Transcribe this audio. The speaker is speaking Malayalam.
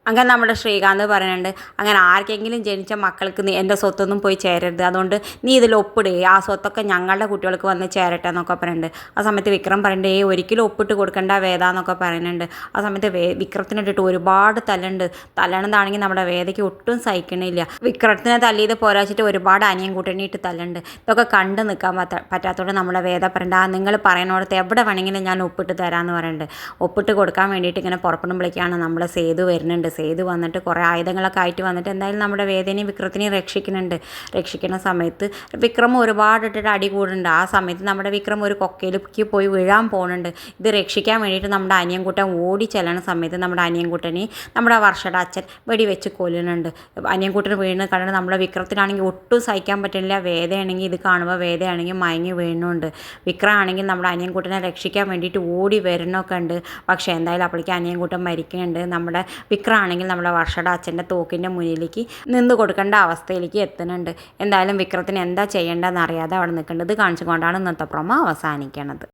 അങ്ങനെ നമ്മുടെ ശ്രീകാന്ത് പറയുന്നുണ്ട്, അങ്ങനെ ആർക്കെങ്കിലും ജനിച്ച മക്കൾക്ക് എൻ്റെ സ്വത്തൊന്നും പോയി ചേരരുത്, അതുകൊണ്ട് നീ ഇതിൽ ഒപ്പിടുക, ആ സ്വത്തൊക്കെ ഞങ്ങളുടെ കുട്ടികൾക്ക് വന്ന് ചേരട്ടെ എന്നൊക്കെ പറയുന്നുണ്ട്. ആ സമയത്ത് വിക്രം പറയുന്നുണ്ട്, ഒരിക്കലും ഒപ്പിട്ട് കൊടുക്കേണ്ട വേദ എന്നൊക്കെ പറയുന്നുണ്ട്. ആ സമയത്ത് വിക്രത്തിനിട്ടിട്ട് ഒരുപാട് തല്ലണതാണെങ്കിൽ നമ്മുടെ വേദയ്ക്ക് ഒട്ടും സഹിക്കണില്ല. വിക്രത്തിനെ തല്ലിയത് പോരാച്ചിട്ട് ഒരുപാട് അനിയൻ കൂട്ടണിയിട്ട് തല്ലുണ്ട്. ഇതൊക്കെ കണ്ട് നിൽക്കാൻ പറ്റാത്തതുകൊണ്ട് നമ്മുടെ വേദ പറയുന്നുണ്ട്, നിങ്ങൾ പറയുന്നിടത്ത് എവിടെ വേണമെങ്കിലും ഞാൻ ഒപ്പിട്ട് തരാമെന്ന് പറയുന്നുണ്ട്. ഒപ്പിട്ട് കൊടുക്കാൻ വേണ്ടിയിട്ട് ഇങ്ങനെ പുറപ്പെടുമ്പോഴേക്കാണ് നമ്മുടെ സേതു വരുന്നുണ്ട്. സേതു വന്നിട്ട് കുറേ ആയുധങ്ങളൊക്കെ ആയിട്ട് വന്നിട്ട് എന്തായാലും നമ്മുടെ വേദനയും വിക്രത്തിനെയും രക്ഷിക്കുന്ന സമയത്ത് വിക്രം ഒരുപാട് ഇട്ടിട്ട് അടി കൂടുന്നുണ്ട്. ആ സമയത്ത് നമ്മുടെ വിക്രം ഒരു കൊക്കയിലേക്ക് പോയി വീഴാൻ പോകുന്നുണ്ട്. ഇത് രക്ഷിക്കാൻ വേണ്ടിയിട്ട് നമ്മുടെ അനിയൻകുട്ടൻ ഓടി ചെല്ലണ സമയത്ത് നമ്മുടെ അനിയൻകുട്ടനെ നമ്മുടെ വർഷയുടെ അച്ഛൻ വെടിവെച്ച് കൊല്ലുന്നുണ്ട്. അനിയൻകുട്ടന് വീണ് കണ്ടിട്ട് നമ്മുടെ വിക്രത്തിനാണെങ്കിൽ ഒട്ടും സഹിക്കാൻ പറ്റുന്നില്ല. വേദയാണെങ്കിൽ ഇത് കാണുമ്പോൾ വേദയാണെങ്കിൽ മയങ്ങി വീഴുന്നുണ്ട്. വിക്രമാണെങ്കിൽ നമ്മുടെ അനിയൻകുട്ടനെ രക്ഷിക്കാൻ വേണ്ടിയിട്ട് ഓടി വരണമൊക്കെ ഉണ്ട്. പക്ഷേ എന്തായാലും അപ്പോഴേക്കും അനിയൻകുട്ടൻ മരിക്കുന്നുണ്ട്. നമ്മുടെ വിക്രമാണെങ്കിൽ നമ്മുടെ വർഷയുടെ അച്ഛൻ്റെ തോക്കിൻ്റെ മുന്നിലേക്ക് നിന്ന് കൊടുക്കേണ്ട അവസ്ഥയിലേക്ക് എത്തുന്നുണ്ട്. എന്തായാലും വിക്രത്തിന് എന്താ ചെയ്യേണ്ടതെന്ന് അറിയാതെ അവിടെ നിൽക്കേണ്ടത് കാണിച്ചുകൊണ്ടാണ് ഇന്നത്തെ പ്രൊമോ അവസാനിക്കണത്.